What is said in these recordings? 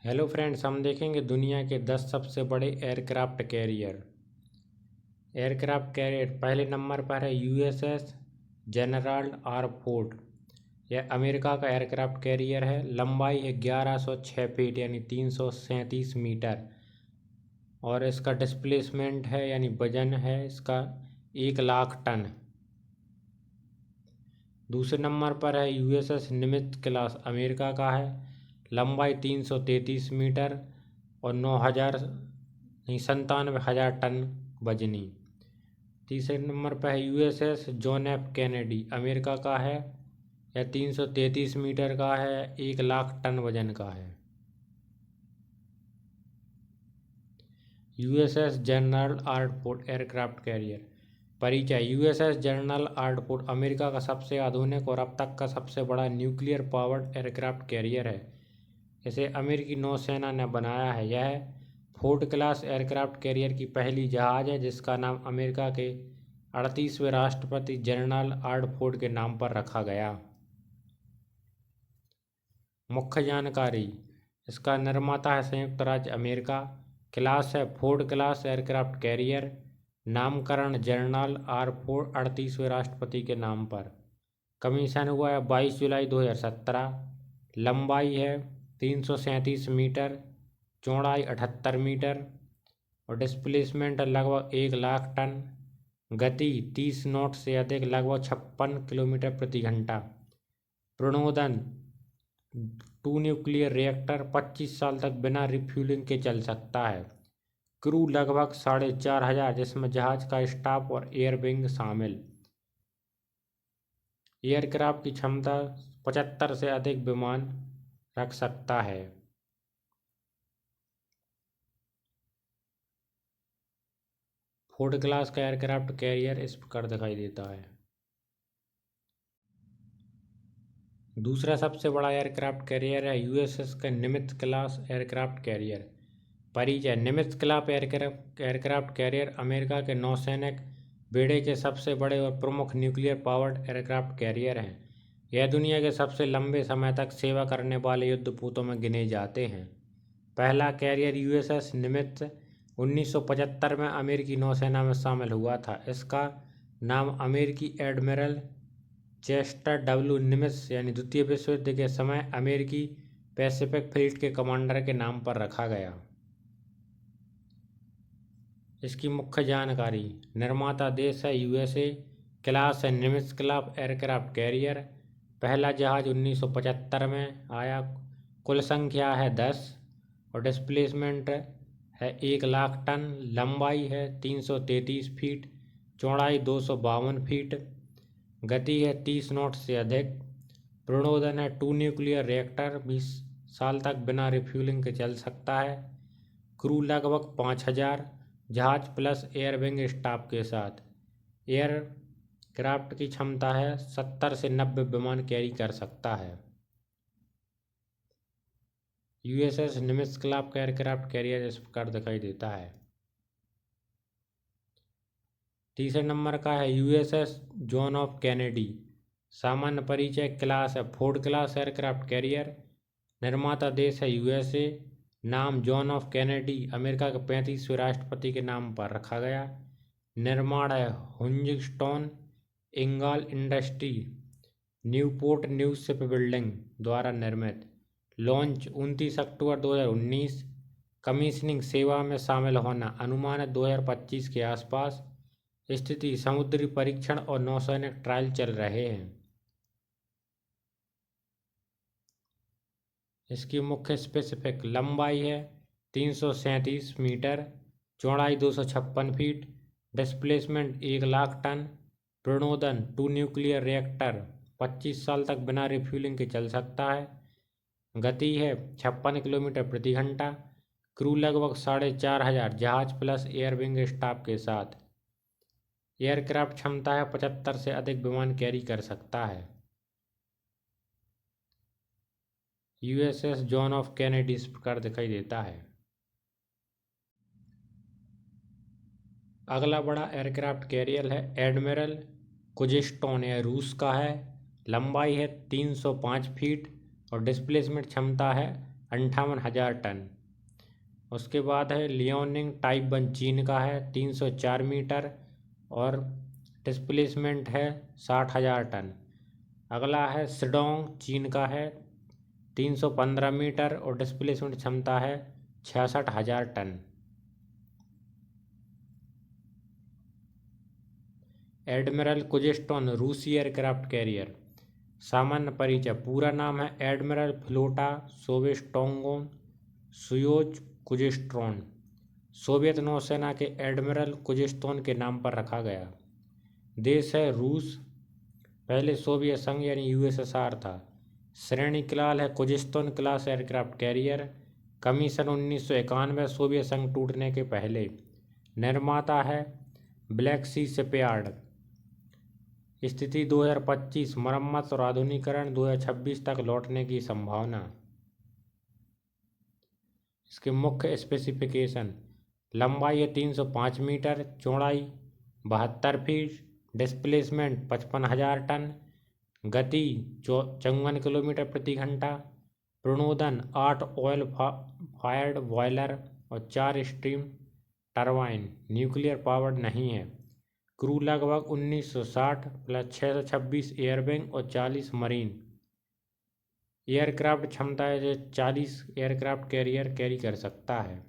Hello friends, हम देखेंगे दुनिया के 10 सबसे बड़े एयरक्राफ्ट कैरियर। पहले नंबर पर है यूएसएस जेनरल आर फोर्ड। यह अमेरिका का एयरक्राफ्ट कैरियर है। लंबाई है 1106 फीट यानी 337 मीटर और इसका डिस्प्लेसमेंट है यानी वजन है इसका 1 लाख टन। दूसरे नंबर पर है यूएसएस निमित्ज क्लास, अमेरिका का है। लंबाई 333 मीटर और 97,000 टन वजनी। तीसरे नंबर पर है USS John F Kennedy, America का है। यह 333 मीटर का है, 1 लाख टन वजन का है। यूएसएस जनरल आर्टफोर्ड एयरक्राफ्ट कैरियर। परिचय। यूएसएस जनरल आर्टफोर्ड अमेरिका का सबसे आधुनिक और अब तक का सबसे बड़ा न्यूक्लियर पावर्ड एयरक्राफ्ट कैरियर है। इसे अमेरिकी नौसेना ने बनाया है। यह फोर्ड क्लास एयरक्राफ्ट कैरियर की पहली जहाज है जिसका नाम अमेरिका के 38वें राष्ट्रपति जनरल आर्टफोर्ड के नाम पर रखा गया। मुख्य जानकारी। इसका निर्माता है संयुक्त राज्य अमेरिका। क्लास है फोर्ड क्लास एयरक्राफ्ट कैरियर। नामकरण जनरल आर्टफोर्ड 38वें राष्ट्रपति के नाम पर। कमीशन हुआ है 22 जुलाई 2017। लंबाई है 337 मीटर, चौड़ाई 78 मीटर और डिस्प्लेसमेंट लगभग 1 लाख टन। गति 30 नॉट से अधिक लगभग 56 किलोमीटर प्रति घंटा। प्रणोदन 2 न्यूक्लियर रिएक्टर 25 साल तक बिना रिफ्यूलिंग के चल सकता है। क्रू लगभग 4,500 जिसमें जहाज का स्टाफ और एयर विंग शामिल। एयरक्राफ्ट की क्षमता 75 से अधिक विमान रख सकता है। फोर्ड क्लास का एयरक्राफ्ट कैरियर इस प्रकार दिखाई देता है। दूसरा सबसे बड़ा एयरक्राफ्ट कैरियर है यूएसएस का निमित्ज क्लास एयरक्राफ्ट कैरियर। परिचय। Nimitz class aircraft carrier America के नौसैनिक बेड़े के सबसे बड़े और प्रमुख न्यूक्लियर पावर्ड एयरक्राफ्ट कैरियर हैं। यह दुनिया के सबसे लंबे समय तक सेवा करने वाले युद्धपोतों में गिने जाते हैं। पहला कैरियर यूएसएस निमित्ज 1975 में अमेरिकी नौसेना में शामिल हुआ था। इसका नाम अमेरिकी एडमिरल चेस्टर डब्ल्यू निमित्ज यानी द्वितीय विश्व युद्ध के समय अमेरिकी पैसिफिक फ्लीट के कमांडर के नाम पर रखा गया। इसकी मुख्य जानकारी। निर्माता देश है यूएसए। क्लास है निमित्ज क्लास एयरक्राफ्ट कैरियर। पहला जहाज 1975 में आया। कुल संख्या है 10 और डिस्प्लेसमेंट है 1 लाख टन। लंबाई है 333 फीट, चौड़ाई 252 फीट। गति है 30 नॉट से अधिक। प्रणोदन है 2 न्यूक्लियर रिएक्टर 20 साल तक बिना रिफ्यूलिंग के चल सकता है। क्रू लगभग 5,000 जहाज प्लस एयर विंग स्टाफ के साथ। एयरक्राफ्ट की क्षमता है 70 से 90 विमान कैरी कर सकता है। यूएसएस निमित्ज क्लास का एयरक्राफ्ट कैरियर इस प्रकार दिखाई देता है। तीसरे नंबर का है यूएसएस जॉन ऑफ कैनेडी। सामान्य परिचय। क्लास है फोर्ड क्लास एयरक्राफ्ट कैरियर। निर्माता देश है यूएसए। नाम जॉन ऑफ कैनेडी अमेरिका के 35वें राष्ट्रपति के नाम पर रखा गया। निर्माण है Huntington Ingalls industry Newport new ship building द्वारा निर्मित। लॉन्च 29 अक्टूबर 2019। कमीशनिंग सेवा में शामिल होना अनुमानित 2025 के आसपास। स्थिति समुद्री परीक्षण और नौसैनिक ट्रायल चल रहे हैं। इसकी मुख्य स्पेसिफिक। लंबाई है 337 मीटर, चौड़ाई 256 फीट, डिस्प्लेसमेंट 1 लाख टन। प्रणोदन 2 न्यूक्लियर रिएक्टर 25 साल तक बिना रिफ्यूलिंग के चल सकता है। गति है 56 किलोमीटर प्रति घंटा। क्रू लगभग 4,500 जहाज प्लस एयर विंग स्टाफ के साथ। एयरक्राफ्ट क्षमता है 75 से अधिक विमान कैरी कर सकता है। यूएसएस जॉन ऑफ कैनेडी इस प्रकार दिखाई देता है। अगला बड़ा एयरक्राफ्ट कैरियर है एडमिरल कुजिस्टोन। यह रूस का है। लंबाई है 305 फीट और डिस्प्लेसमेंट क्षमता है 58,000 टन। उसके बाद है लियोनिंग टाइप 1 चीन का है 304 मीटर और डिस्प्लेसमेंट है 60,000 टन। अगला है शिडोंग चीन का है 315 मीटर और डिस्प्लेसमेंट क्षमता है 66,000 टन। एडमिरल कुजिस्टोन रूसी एयरक्राफ्ट कैरियर। सामान्य परिचय। पूरा नाम है एडमिरल फ्लोटा सोवेस्टोंगोन सुयोज कुजिस्ट्रोन। सोवियत नौसेना के एडमिरल कुजिस्टोन के नाम पर रखा गया। देश है रूस। पहले सोवियत संघ यानी यूएसएसआर था। श्रेणी क्लास है Kuznetsov class aircraft carrier. Commission 1991 Soviet संघ टूटने के पहले। निर्माता है ब्लैक सी शिपयार्ड। स्थिति 2025। मरम्मत और आधुनिकीकरण 2026 तक लौटने की संभावना। इसके मुख्य स्पेसिफिकेशन। लंबाई है 305 मीटर, चौड़ाई 72 फीट, डिस्प्लेसमेंट 55,000 टन, गति 54 किलोमीटर प्रति घंटा, प्रणोदन 8 ऑयल फायर्ड बॉयलर और 4 स्टीम टरबाइन, न्यूक्लियर पावर्ड नहीं है। क्रू लगभग 1960 प्लस 626 एयरविंग और 40 मरीन। एयरक्राफ्ट क्षमता है 40 एयरक्राफ्ट कैरियर कैरी कर सकता है।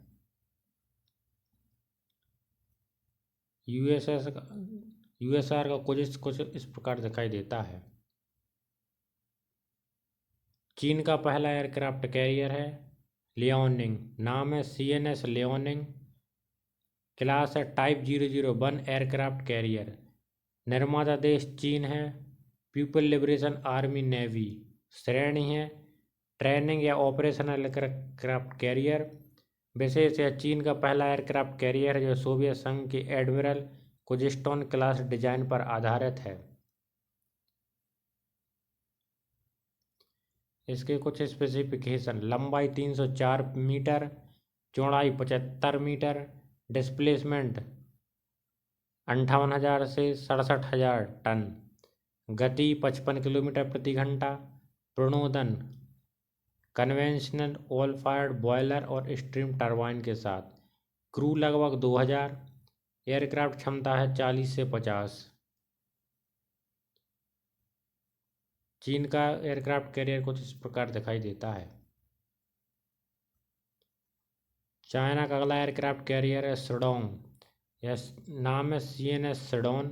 यूएसआर का कुछ इस प्रकार दिखाई देता है। चीन का पहला एयरक्राफ्ट कैरियर है लियोनिंग। नाम है CNS लियोनिंग। क्लास है टाइप 001 एयरक्राफ्ट कैरियर। निर्माता देश चीन है। People liberation army navy. श्रेणी है ट्रेनिंग या ऑपरेशनल एयरक्राफ्ट कैरियर। विशेष है चीन का पहला एयरक्राफ्ट कैरियर है जो सोवियत संघ के एडमिरल कुजिस्टोन क्लास डिजाइन पर आधारित है। इसके कुछ स्पेसिफिकेशन। लंबाई 304 मीटर, चौड़ाई 75 मीटर, डिस्प्लेसमेंट 58,000 से 67,000 टन, गति 55 किलोमीटर प्रति घंटा, प्रणोदन कन्वेंशनल ऑयल फायर्ड बॉयलर और स्टीम टरबाइन के साथ, क्रू लगभग 2000, एयरक्राफ्ट क्षमता है 40 से 50। चीन का एयरक्राफ्ट कैरियर कुछ इस प्रकार दिखाई देता है। चाइना का अगला एयरक्राफ्ट कैरियर है शिडोंग। यह नाम है CNS शिडोन।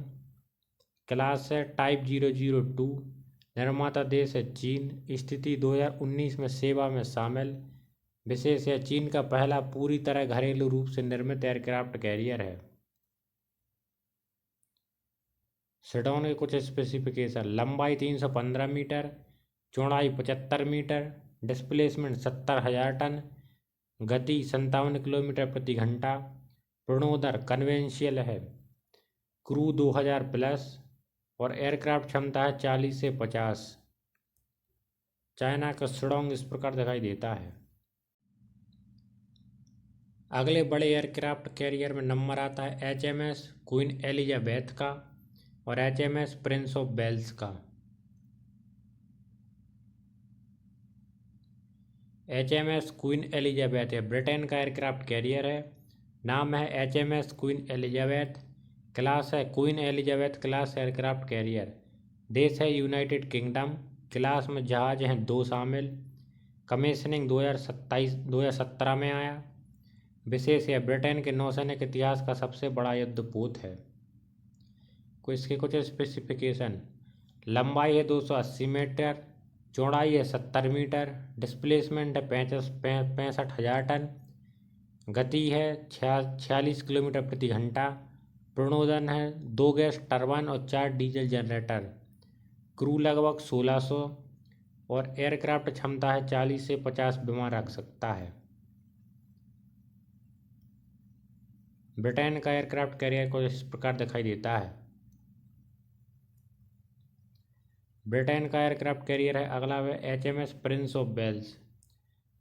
क्लास है टाइप 002। निर्माता देश है चीन। स्थिति 2019 में सेवा में शामिल। विशेष है चीन का पहला पूरी तरह घरेलू रूप से निर्मित एयरक्राफ्ट कैरियर है। शिडोन के कुछ स्पेसिफिकेशन। लंबाई 315 मीटर, चौड़ाई 75 मीटर, डिस्प्लेसमेंट 70,000 टन, गति 57 किलोमीटर प्रति घंटा, प्रणोदन कन्वेंशियल है, क्रू 2000 प्लस और एयरक्राफ्ट क्षमता है 40 से 50। चाइना का शिडोंग इस प्रकार दिखाई देता है। अगले बड़े एयरक्राफ्ट कैरियर में नंबर आता है HMS क्वीन एलिजाबेथ का और HMS प्रिंस ऑफ वेल्स का। HMS क्वीन एलिजाबेथ है ब्रिटेन का एयरक्राफ्ट कैरियर है। नाम है HMS क्वीन एलिजाबेथ। क्लास है Queen Elizabeth class aircraft carrier. देश है यूनाइटेड किंगडम। क्लास में जहाज हैं 2 शामिल। कमीशनिंग 2017 में आया। विशेष है ब्रिटेन के नौसैनिक इतिहास का सबसे बड़ा युद्धपोत है। इसके कुछ स्पेसिफिकेशन। लंबाई है 280 मीटर, चौड़ाई है 70 मीटर, डिस्प्लेसमेंट है 65,000 टन, गति है 46 किलोमीटर प्रति घंटा, प्रणोदन है 2 गैस टरबाइन और 4 डीजल जनरेटर, क्रू लगभग 1600 और एयरक्राफ्ट क्षमता है 40 से 50 विमान रख सकता है। ब्रिटेन का एयरक्राफ्ट कैरियर को इस प्रकार दिखाई देता है। ब्रिटेन का एयरक्राफ्ट कैरियर है अगला है HMS प्रिंस ऑफ वेल्स।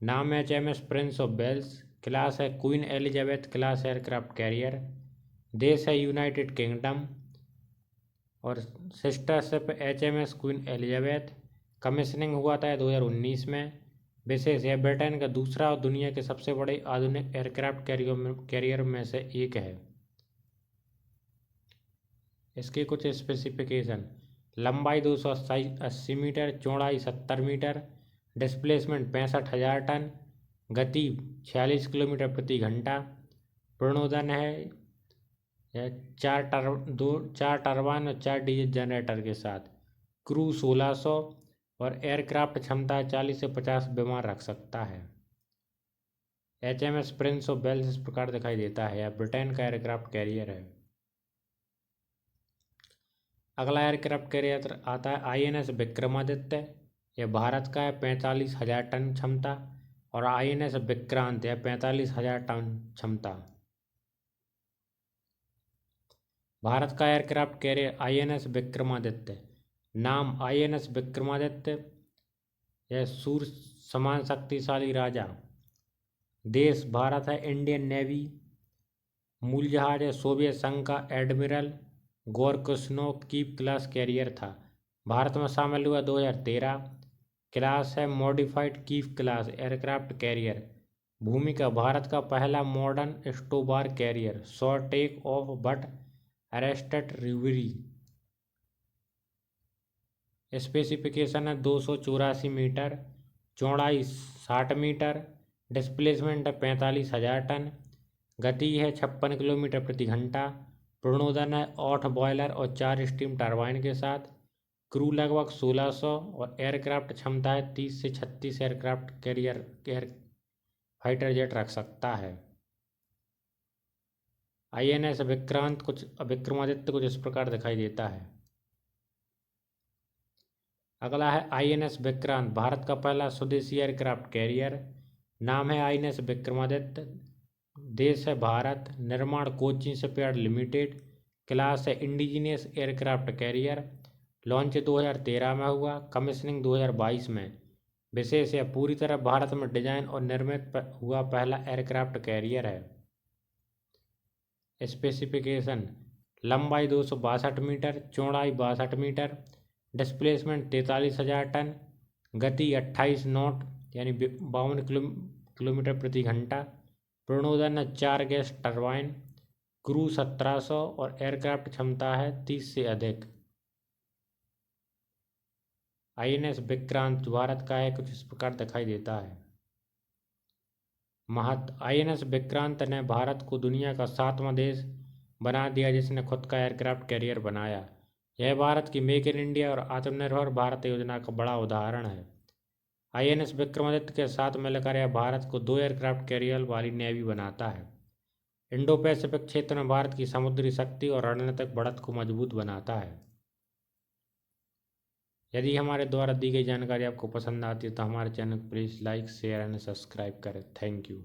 नाम है HMS Prince of Wales. Class है Queen Elizabeth class aircraft carrier. देश है यूनाइटेड किंगडम और sister ship HMS Queen Elizabeth. Commissioning हुआ था 2019 में। विशेष यह ब्रिटेन का दूसरा और दुनिया के सबसे बड़े आधुनिक एयरक्राफ्ट कैरियर में से एक है। इसके कुछ स्पेसिफिकेशन: लंबाई 280 मीटर, चौड़ाई 70 मीटर, डिस्प्लेसमेंट 65,000 टन, गति 46 किलोमीटर प्रति घंटा, प्रणोदन है चार टरबाइन और 4 डीजल जनरेटर के साथ, क्रू 1600 और एयरक्राफ्ट क्षमता 40 से 50 विमान रख सकता है। HMS प्रिंस ऑफ वेल्स इस प्रकार दिखाई देता है। यह ब्रिटेन का एयरक्राफ्ट कैरियर है। अगला एयरक्राफ्ट कैरियर आता है INS विक्रमादित्य। यह भारत का है, 45,000 टन क्षमता, और INS विक्रांत है 45,000 टन क्षमता। भारत का एयरक्राफ्ट कैरियर INS विक्रमादित्य। नाम INS विक्रमादित्य। यह सूर्य समान शक्तिशाली राजा। देश भारत है, इंडियन नेवी। मूल जहाज है सोवियत संघ का Admiral Gorshkov Kiev class carrier था। भारत में शामिल हुआ 2013। क्लास है modified Kiev class aircraft carrier. भूमिका: भारत का पहला modern STOBAR carrier, short take off but arrested रिवरी। स्पेसिफिकेशन है 284 मीटर, चौड़ाई 60 मीटर, डिस्प्लेसमेंट है 45,000 टन, गति है 56 किलोमीटर प्रति घंटा, प्रणोदन है 8 बॉयलर और 4 स्टीम टरबाइन के साथ, क्रू लगभग 1600 और एयरक्राफ्ट क्षमता है 30 से 36 aircraft carrier air fighter jet रख सकता है। INS विक्रमादित्य कुछ इस प्रकार दिखाई देता है। अगला है INS विक्रांत, भारत का पहला स्वदेशी एयरक्राफ्ट कैरियर। नाम है INS विक्रमादित्य। देश है भारत। निर्माण कोचिन शिपयार्ड लिमिटेड। क्लास है इंडिजीनियस एयरक्राफ्ट कैरियर। लॉन्च 2013 में हुआ, कमीशनिंग 2022 में। विशेष यह पूरी तरह भारत में डिजाइन और निर्मित हुआ पहला एयरक्राफ्ट कैरियर है। स्पेसिफिकेशन: लंबाई 262 मीटर, चौड़ाई 62 मीटर, डिस्प्लेसमेंट 43,000 टन, गति 28 नॉट यानी 52 किलोमीटर प्रति घंटा, प्रणोदन 4 गैस टरबाइन, क्रू 1700 और एयरक्राफ्ट क्षमता है 30 से अधिक। INS विक्रांत भारत का है, कुछ इस प्रकार दिखाई देता है। महत्व: INS विक्रांत ने भारत को दुनिया का 7वां देश बना दिया जिसने खुद का एयरक्राफ्ट कैरियर बनाया। यह भारत की मेक इन इंडिया और आत्मनिर्भर भारत योजना का बड़ा उदाहरण है। INS विक्रमादित्य के साथ मिलकर यह भारत को 2 एयरक्राफ्ट कैरियर वाली नेवी बनाता है। इंडो पैसिफिक क्षेत्र में भारत की समुद्री शक्ति और रणनीतिक बढ़त को मजबूत बनाता है। यदि हमारे द्वारा दी गई जानकारी आपको पसंद आती है तो हमारे चैनल को please like, share and subscribe करें। Thank you.